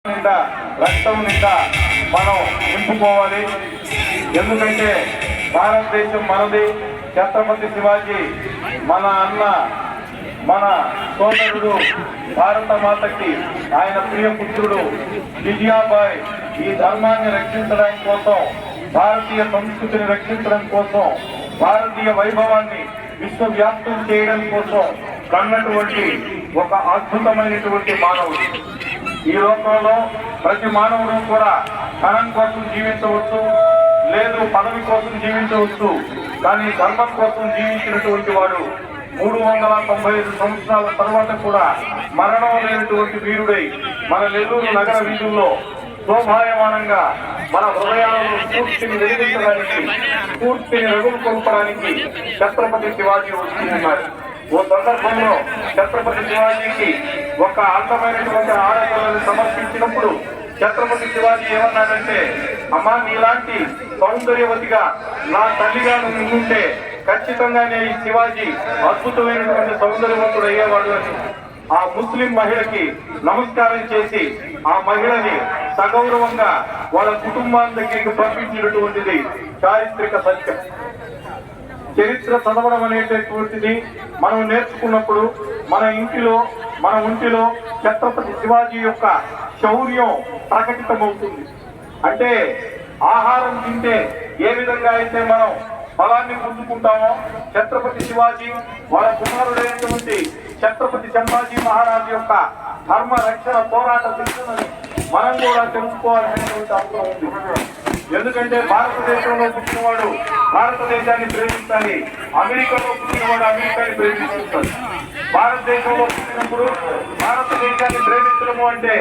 నిండా రక్తం నిండా మనం నింపుకోవాలి. ఎందుకంటే భారతదేశం మనది. ఛత్రపతి శివాజీ మన అన్న, మన సోదరుడు, భారత మాతకి ఆయన ప్రియపుత్రుడు జిజియాబాయ్ ఈ ధర్మాన్ని రక్షించడం కోసం, భారతీయ సంస్కృతిని రక్షించడం కోసం, భారతీయ వైభవాన్ని విశ్వవ్యాప్తం చేయడం కోసం కన్నటువంటి ఒక అద్భుతమైనటువంటి మానవుడు. ఈ లోకంలో ప్రతి మానవుడు కూడా ధనం కోసం జీవించవచ్చు, లేదు పదవి కోసం జీవించవచ్చు, కానీ ధర్మం కోసం జీవించినటువంటి వాడు 395 సంవత్సరాల తర్వాత కూడా మరణం లేనటువంటి వీరుడై మన నెల్లూరు నగర వీధుల్లో శోభాయమానంగా మన హృదయాలను స్ఫూర్తిని వెలిగించడానికి, స్ఫూర్తిని రగులుకొల్పడానికి ఛత్రపతి శివాజీ వస్తున్నారు. ఓ సందర్భంలో ఛత్రపతి శివాజీకి ఒక అందమైనటువంటి ఆడపిల్లని సమర్పించినప్పుడు ఛత్రపతి శివాజీ ఏమన్నాడంటే, అమ్మా నీలాంటి సౌందర్యవతిగా నా తల్లిగా నువ్వుంటే ఖచ్చితంగానే ఈ శివాజీ అద్భుతమైనటువంటి సౌందర్యవంతుడు అయ్యేవాడు అని ఆ ముస్లిం మహిళకి నమస్కారం చేసి ఆ మహిళని సగౌరవంగా వాళ్ళ కుటుంబాల దగ్గరికి పంపించినటువంటిది చారిత్రక సత్యం. చరిత్ర చదవడం అనేటటువంటిది మనం నేర్చుకున్నప్పుడు మన ఒంటిలో ఛత్రపతి శివాజీ యొక్క శౌర్యం ప్రకటితమవుతుంది. అంటే ఆహారం తింటే ఏ విధంగా అయితే మనం బలాన్ని పొందుకుంటామో, ఛత్రపతి శివాజీ వాళ్ళ కుమారుడైనటువంటి ఛత్రపతి సంభాజీ మహారాజు యొక్క ధర్మ రక్షణ పోరాట శిక్షణని మనం కూడా తెలుసుకోవాల్సినటువంటి అవసరం ఉంది. ఎందుకంటే భారతదేశంలో పుట్టినవాడు భారతదేశాన్ని ప్రేమించాలి, అమెరికాలో పుట్టినవాడు అమెరికాని ప్రేమించాలి. భారతదేశంలో పుట్టినప్పుడు భారతదేశాన్ని ప్రేమించడము అంటే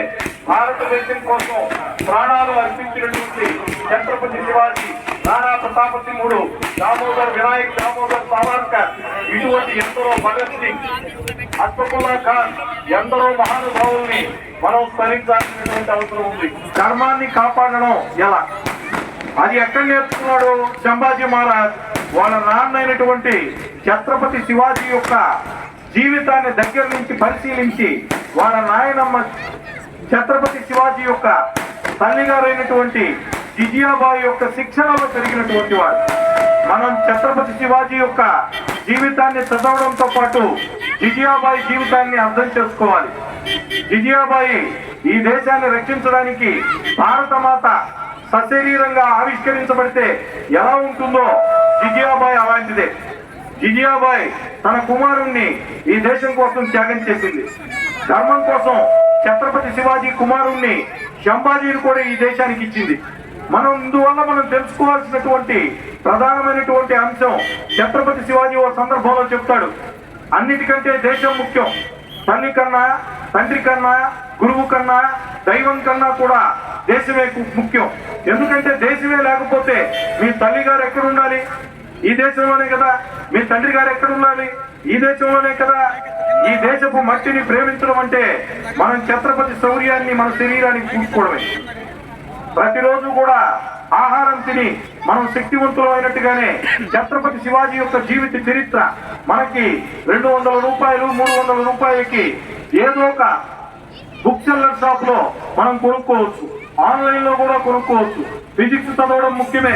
భారతదేశం కోసం ప్రాణాలు అర్పించినటువంటి ఛత్రపతి శివాజీ, నానా ప్రతాప సింహుడు, దామోదర్ వినాయక్, దామోదర్ సావర్కర్, ఇటువంటి ఎందరో భగత్ సింగ్, అష్ఫాకుల్లా ఖాన్, ఎందరో మహానుభావుల్ని మనం స్మరించాల్సినటువంటి అవసరం ఉంది. ధర్మాన్ని కాపాడడం ఎలా, అది ఎక్కడ నేర్చుకున్నాడు సంభాజీ మహారాజ్? వాళ్ళ నాన్న అయినటువంటి ఛత్రపతి శివాజీ యొక్క జీవితాన్ని దగ్గర నుంచి పరిశీలించి వాళ్ళ నాయనమ్మ ఛత్రపతి శివాజీ యొక్క తల్లిగారైనటువంటి జిజియాబాయి యొక్క శిక్షణలో పెరిగినటువంటి వాడు. మనం ఛత్రపతి శివాజీ యొక్క జీవితాన్ని చదవడంతో పాటు జిజియాబాయి జీవితాన్ని అర్థం చేసుకోవాలి. జిజియాబాయి ఈ దేశాన్ని రక్షించడానికి భారత మాత సశరీరంగా ఆవిష్కరించబడితే ఎలా ఉంటుందో జిజియాబాయి అలాంటిదే. జిజియాబాయి తన కుమారుణ్ణి ఈ దేశం కోసం త్యాగం చేసింది. ధర్మం కోసం ఛత్రపతి శివాజీ కుమారుణ్ణి సంభాజీని కూడా ఈ దేశానికి ఇచ్చింది. ఇందువల్ల మనం తెలుసుకోవాల్సినటువంటి ప్రధానమైనటువంటి అంశం, ఛత్రపతి శివాజీ ఓ సందర్భంలో చెప్తాడు, అన్నిటికంటే దేశం ముఖ్యం. తల్లి కన్నా, తండ్రి కన్నా, గురువు కన్నా, దైవం కన్నా కూడా దేశమే ముఖ్యం. ఎందుకంటే దేశమే లేకపోతే మీ తల్లి గారు ఎక్కడ ఉండాలి? ఈ దేశంలోనే కదా. మీ తండ్రి గారు ఎక్కడ ఉండాలి? ఈ దేశంలోనే కదా. ఈ దేశపు మట్టిని ప్రేమించడం అంటే మనం ఛత్రపతి శౌర్యాన్ని మన శరీరానికి చూసుకోవడమే. ప్రతిరోజు కూడా ఆహారం తిని మనం శక్తివంతులు అయినట్టుగానే ఛత్రపతి శివాజీ యొక్క జీవిత చరిత్ర మనకి 200 రూపాయలు 300 రూపాయలకి ఏదో ఒక బుక్ సెల్లర్ షాప్ లో మనం కొనుక్కోవచ్చు, ఆన్లైన్ లో కూడా కొనుక్కోవచ్చు. ఫిజిక్స్ చదవడం ముఖ్యమే,